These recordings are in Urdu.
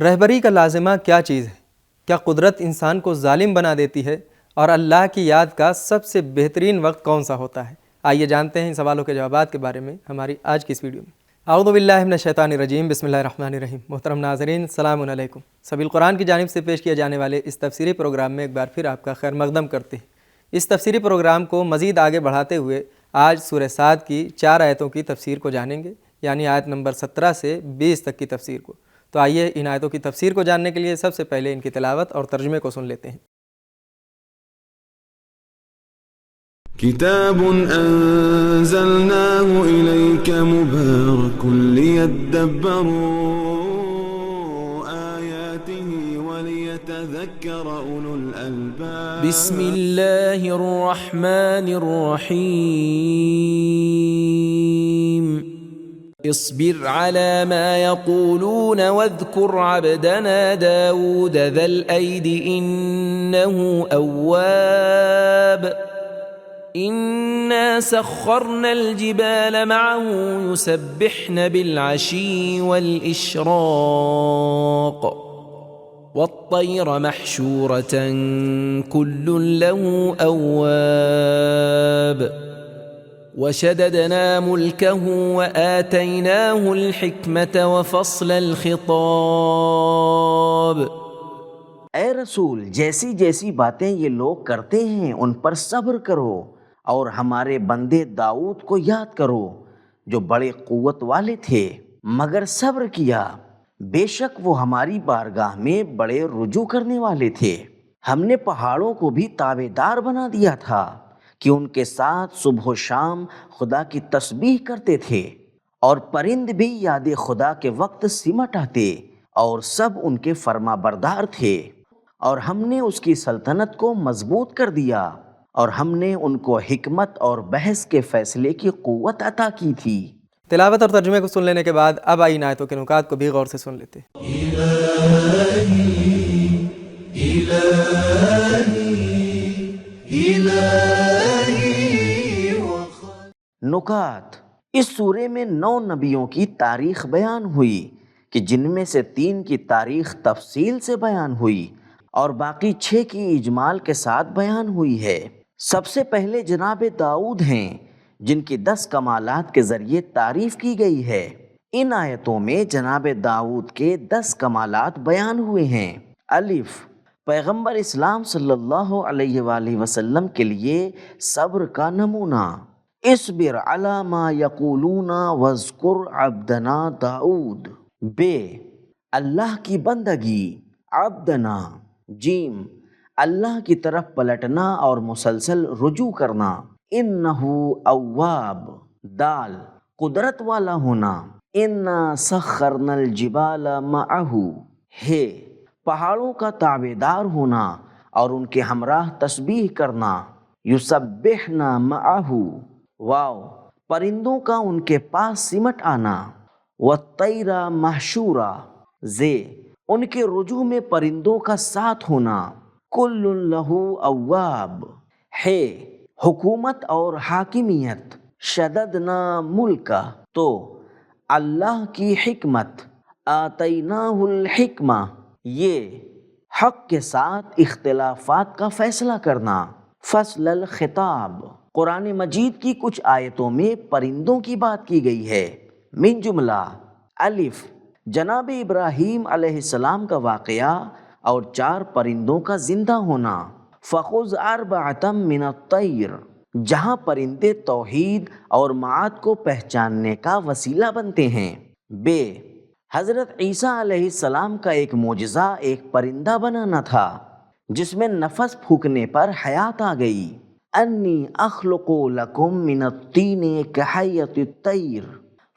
رہبری کا لازمہ کیا چیز ہے؟ کیا قدرت انسان کو ظالم بنا دیتی ہے؟ اور اللہ کی یاد کا سب سے بہترین وقت کون سا ہوتا ہے؟ آئیے جانتے ہیں ان سوالوں کے جوابات کے بارے میں ہماری آج کی اس ویڈیو میں۔ اعوذ باللہ من الشیطان الرجیم، بسم اللہ الرحمن الرحیم۔ محترم ناظرین، السلام علیکم۔ سبیل قرآن کی جانب سے پیش کیا جانے والے اس تفسیری پروگرام میں ایک بار پھر آپ کا خیر مقدم کرتے ہیں۔ اس تفسیری پروگرام کو مزید آگے بڑھاتے ہوئے آج سورہ صاد کی 4 آیتوں کی تفسیر کو جانیں گے، یعنی آیت نمبر 17 سے 20 تک کی تفسیر کو۔ تو آئیے ان آیتوں کی تفسیر کو جاننے کے لیے سب سے پہلے ان کی تلاوت اور ترجمے کو سن لیتے ہیں۔ کتاب انزلناه الیک مبارک لیدبروا آیاته ولیتذکر اولو الالباب۔ بسم اللہ الرحمن الرحیم۔ اصبر على ما يقولون واذكر عبدنا داود ذا الأيد إنه أواب إنا سخرنا الجبال معه يسبحن بالعشي والإشراق والطير محشورة كل له أواب وشددنا ملكه وآتيناه الحكمة وفصل الخطاب۔ اے رسول، جیسی جیسی باتیں یہ لوگ کرتے ہیں ان پر صبر کرو، اور ہمارے بندے داؤد کو یاد کرو جو بڑے قوت والے تھے مگر صبر کیا، بے شک وہ ہماری بارگاہ میں بڑے رجوع کرنے والے تھے۔ ہم نے پہاڑوں کو بھی تابع دار بنا دیا تھا کہ ان کے ساتھ صبح و شام خدا کی تسبیح کرتے تھے، اور پرند بھی یاد خدا کے وقت سمٹ آتے اور سب ان کے فرما بردار تھے، اور ہم نے اس کی سلطنت کو مضبوط کر دیا، اور ہم نے ان کو حکمت اور بحث کے فیصلے کی قوت عطا کی تھی۔ تلاوت اور ترجمے کو سن لینے کے بعد اب آئی ان آیتوں کے نکات کو بھی غور سے سن لیتے ہیں۔ نکات۔ اس سورے میں 9 نبیوں کی تاریخ بیان ہوئی کہ جن میں سے 3 کی تاریخ تفصیل سے بیان ہوئی اور باقی 6 کی اجمال کے ساتھ بیان ہوئی ہے۔ سب سے پہلے جناب داؤد ہیں جن کی 10 کمالات کے ذریعے تعریف کی گئی ہے۔ ان آیتوں میں جناب داؤد کے 10 کمالات بیان ہوئے ہیں۔ الف، پیغمبر اسلام صلی اللہ علیہ وآلہ وسلم کے لیے صبر کا نمونہ۔ اصبر علی ما یقولون واذکر عبدنا داؤد۔ بے، اللہ کی بندگی، عبدنا۔ جیم، اللہ کی طرف پلٹنا اور مسلسل رجوع کرنا، انہ اواب۔ دال، قدرت والا ہونا، انا سخرنا الجبال معہ۔ ہے، پہاڑوں کا تابع دار ہونا اور ان کے ہمراہ تسبیح کرنا، یسبحن معہ۔ واو، پرندوں کا ان کے پاس سمٹ آنا، والطیر محشورا۔ زے، ان کے رجوع میں پرندوں کا ساتھ ہونا، کل لہ اواب۔ ہے، حکومت اور حاکمیت، شددنا ملکہ، تو اللہ کی حکمت، آتیناہ الحکمہ، یہ حق کے ساتھ اختلافات کا فیصلہ کرنا، فصل الخطاب۔ قرآن مجید کی کچھ آیتوں میں پرندوں کی بات کی گئی ہے۔ من جملہ، الف، جناب ابراہیم علیہ السلام کا واقعہ اور 4 پرندوں کا زندہ ہونا، فخذ 4 من الطیر، جہاں پرندے توحید اور معاد کو پہچاننے کا وسیلہ بنتے ہیں۔ بے، حضرت عیسیٰ علیہ السلام کا ایک معجزہ ایک پرندہ بنانا تھا جس میں نفس پھونکنے پر حیات آ گئی۔ انی اخلق لکم من الطین کحیۃ الطیر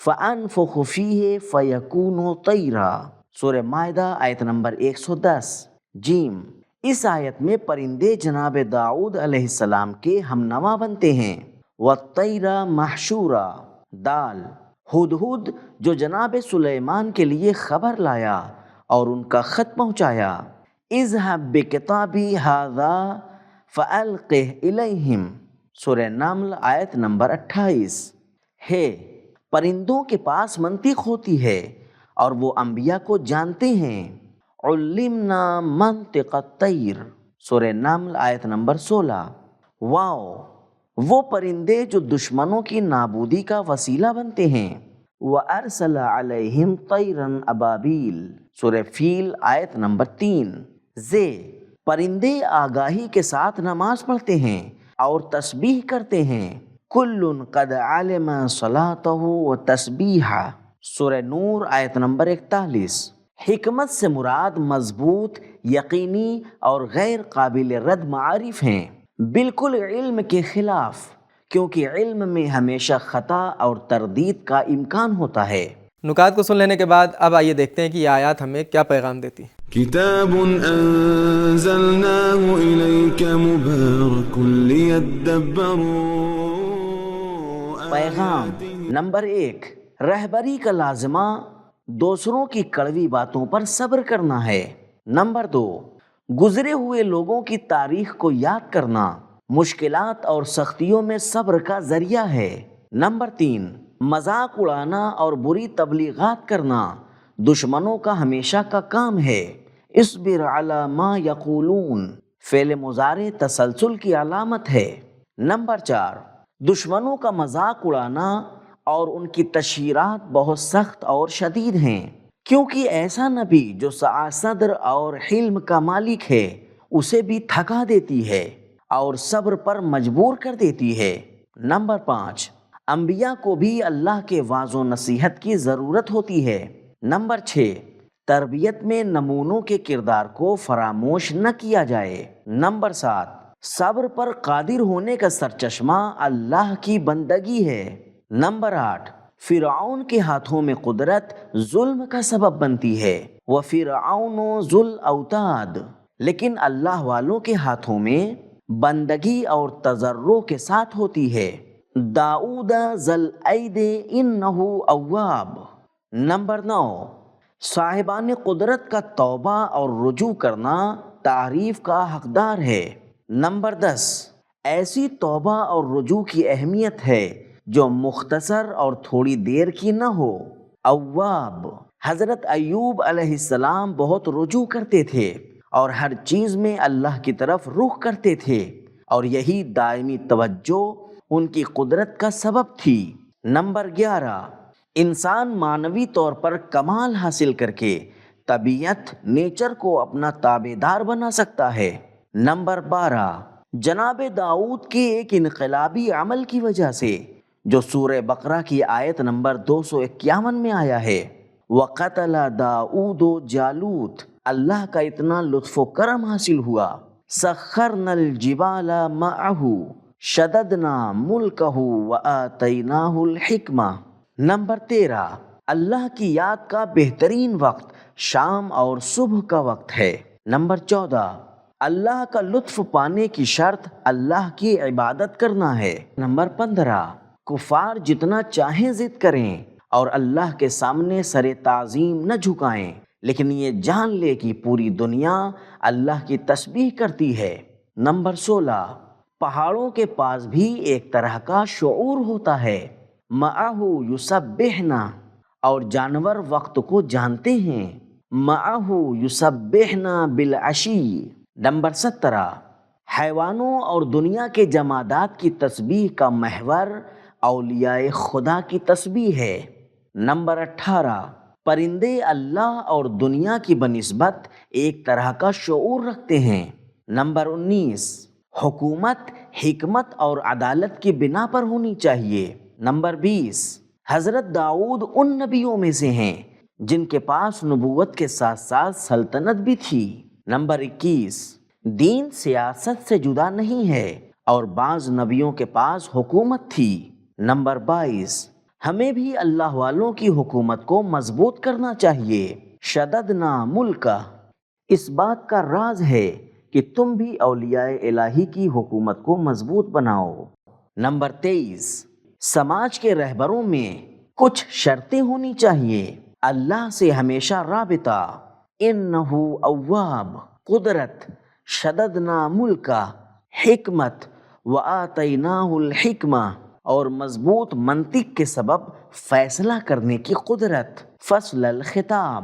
فانفخ فیہ فیکون طیرا۔ سورہ مائدہ آیت نمبر 110۔ جیم، اس آیت میں پرندے جناب داؤد علیہ السلام کے ہم نوا بنتے ہیں۔ والطیر محشورا۔ دال، ہدہد جو جناب سلیمان کے لیے خبر لایا اور ان کا خط پہنچایا۔ اذهب بکتابی ھذا فألقہ الیہم۔ سورہ نمل آیت نمبر 28۔ ہے، پرندوں کے پاس منطق ہوتی ہے اور وہ انبیاء کو جانتے ہیں۔ علمنا منطق الطیر، سورہ نمل آیت نمبر 16۔ واو، وہ پرندے جو دشمنوں کی نابودی کا وسیلہ بنتے ہیں۔ وَأَرْسَلَ عَلَيْهِمْ طَيْرًا أَبَابِيلَ، سورہ فیل آیت نمبر 3۔ زے، پرندے آگاہی کے ساتھ نماز پڑھتے ہیں اور تسبیح کرتے ہیں۔ کُلٌ قَدْ عَلِمَ صَلَاتَهُ وَتَسْبِيحَهُ، سورہ نور آیت نمبر 41۔ حکمت سے مراد مضبوط، یقینی اور غیر قابل رد معارف ہیں، بالکل علم کے خلاف، کیونکہ علم میں ہمیشہ خطا اور تردید کا امکان ہوتا ہے۔ نکات کو سن لینے کے بعد اب آئیے دیکھتے ہیں کہ یہ آیات ہمیں کیا پیغام دیتی ہیں۔ كتاب أنزلناه إليك مبارك ليدبروا پیغام نمبر 1، رہبری کا لازمہ دوسروں کی کڑوی باتوں پر صبر کرنا ہے۔ نمبر 2، گزرے ہوئے لوگوں کی تاریخ کو یاد کرنا مشکلات اور سختیوں میں صبر کا ذریعہ ہے۔ نمبر 3، مذاق اڑانا اور بری تبلیغات کرنا دشمنوں کا ہمیشہ کا کام ہے۔ اصبر علی ما یقولون، فعل مضارع تسلسل کی علامت ہے۔ نمبر 4، دشمنوں کا مذاق اڑانا اور ان کی تشہیرات بہت سخت اور شدید ہیں، کیونکہ ایسا نبی جو سعی صدر اور حلم کا مالک ہے اسے بھی تھکا دیتی ہے اور صبر پر مجبور کر دیتی ہے۔ نمبر 5، انبیاء کو بھی اللہ کے وعظ و نصیحت کی ضرورت ہوتی ہے۔ نمبر 6، تربیت میں نمونوں کے کردار کو فراموش نہ کیا جائے۔ نمبر 7، صبر پر قادر ہونے کا سرچشمہ اللہ کی بندگی ہے۔ نمبر 8، فرعون کے ہاتھوں میں قدرت ظلم کا سبب بنتی ہے۔ وَفِرْعَوْنُ ذُو الْأَوْتَادِ، لیکن اللہ والوں کے ہاتھوں میں بندگی اور تضرع کے ساتھ ہوتی ہے۔ داؤد ذی الْأَیْدِ إِنَّهُ أَوَّابٌ۔ نمبر 9، صاحبان قدرت کا توبہ اور رجوع کرنا تعریف کا حقدار ہے۔ نمبر 10، ایسی توبہ اور رجوع کی اہمیت ہے جو مختصر اور تھوڑی دیر کی نہ ہو۔ اواب، حضرت ایوب علیہ السلام بہت رجوع کرتے تھے اور ہر چیز میں اللہ کی طرف رخ کرتے تھے، اور یہی دائمی توجہ ان کی قدرت کا سبب تھی۔ نمبر 11، انسان معنوی طور پر کمال حاصل کر کے طبیعت نیچر کو اپنا تابع دار بنا سکتا ہے۔ نمبر 12، جناب داؤد کے ایک انقلابی عمل کی وجہ سے جو سورہ بقرہ کی آیت نمبر 251 میں آیا ہے، وَقَتَلَ دَاؤُدُ جَالُوتَ، اللہ کا اتنا لطف و کرم حاصل ہوا۔ سَخَّرْنَا الْجِبَالَ مَعَهُ شَدَدْنَا مُلْكَهُ وَآتَيْنَاهُ الْحِكْمَةَ۔ نمبر 13، اللہ کی یاد کا بہترین وقت شام اور صبح کا وقت ہے۔ نمبر 14، اللہ کا لطف پانے کی شرط اللہ کی عبادت کرنا ہے۔ نمبر 15، کفار جتنا چاہیں ضد کریں اور اللہ کے سامنے سر تعظیم نہ جھکائیں، لیکن یہ جان لے کہ پوری دنیا اللہ کی تسبیح کرتی ہے۔ نمبر 16، پہاڑوں کے پاس بھی ایک طرح کا شعور ہوتا ہے، مَعَهُ يُسَبِّحْنَا، اور جانور وقت کو جانتے ہیں، مَعَهُ يُسَبِّحْنَا بِالْعَشِيِّ۔ نمبر 17، حیوانوں اور دنیا کے جمادات کی تسبیح کا محور اولیاء خدا کی تسبیح ہے۔ نمبر 18، پرندے اللہ اور دنیا کی بنسبت ایک طرح کا شعور رکھتے ہیں۔ نمبر 19، حکومت حکمت اور عدالت کی بنا پر ہونی چاہیے۔ نمبر 20، حضرت داؤد ان نبیوں میں سے ہیں جن کے پاس نبوت کے ساتھ ساتھ سلطنت بھی تھی۔ نمبر 21، دین سیاست سے جدا نہیں ہے اور بعض نبیوں کے پاس حکومت تھی۔ نمبر 22، ہمیں بھی اللہ والوں کی حکومت کو مضبوط کرنا چاہیے۔ شددنا ملکہ، اس بات کا راز ہے کہ تم بھی اولیاء الہی کی حکومت کو مضبوط بناؤ۔ نمبر 23، سماج کے رہبروں میں کچھ شرطیں ہونی چاہیے۔ اللہ سے ہمیشہ رابطہ، انہ اواب، قدرت، شددنا ملکہ، حکمت، وآتیناہ الحکمہ، اور مضبوط منطق کے سبب فیصلہ کرنے کی قدرت۔ فصل الخطاب۔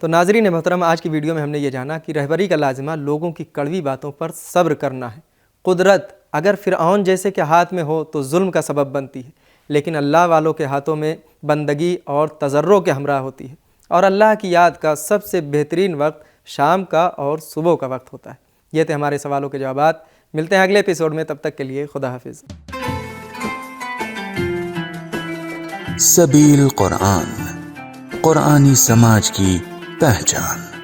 تو ناظرین محترم، آج کی ویڈیو میں ہم نے یہ جانا کہ رہبری کا لازمہ لوگوں کی کڑوی باتوں پر صبر کرنا ہے۔ قدرت اگر فرعون جیسے کے ہاتھ میں ہو تو ظلم کا سبب بنتی ہے، لیکن اللہ والوں کے ہاتھوں میں بندگی اور تضرع کے ہمراہ ہوتی ہے، اور اللہ کی یاد کا سب سے بہترین وقت شام کا اور صبح کا وقت ہوتا ہے۔ یہ تھے ہمارے سوالوں کے جوابات۔ ملتے ہیں اگلے ایپیسوڈ میں، تب تک کے لیے خدا حافظ۔ سبیل قرآن، قرآنی سماج کی پہچان۔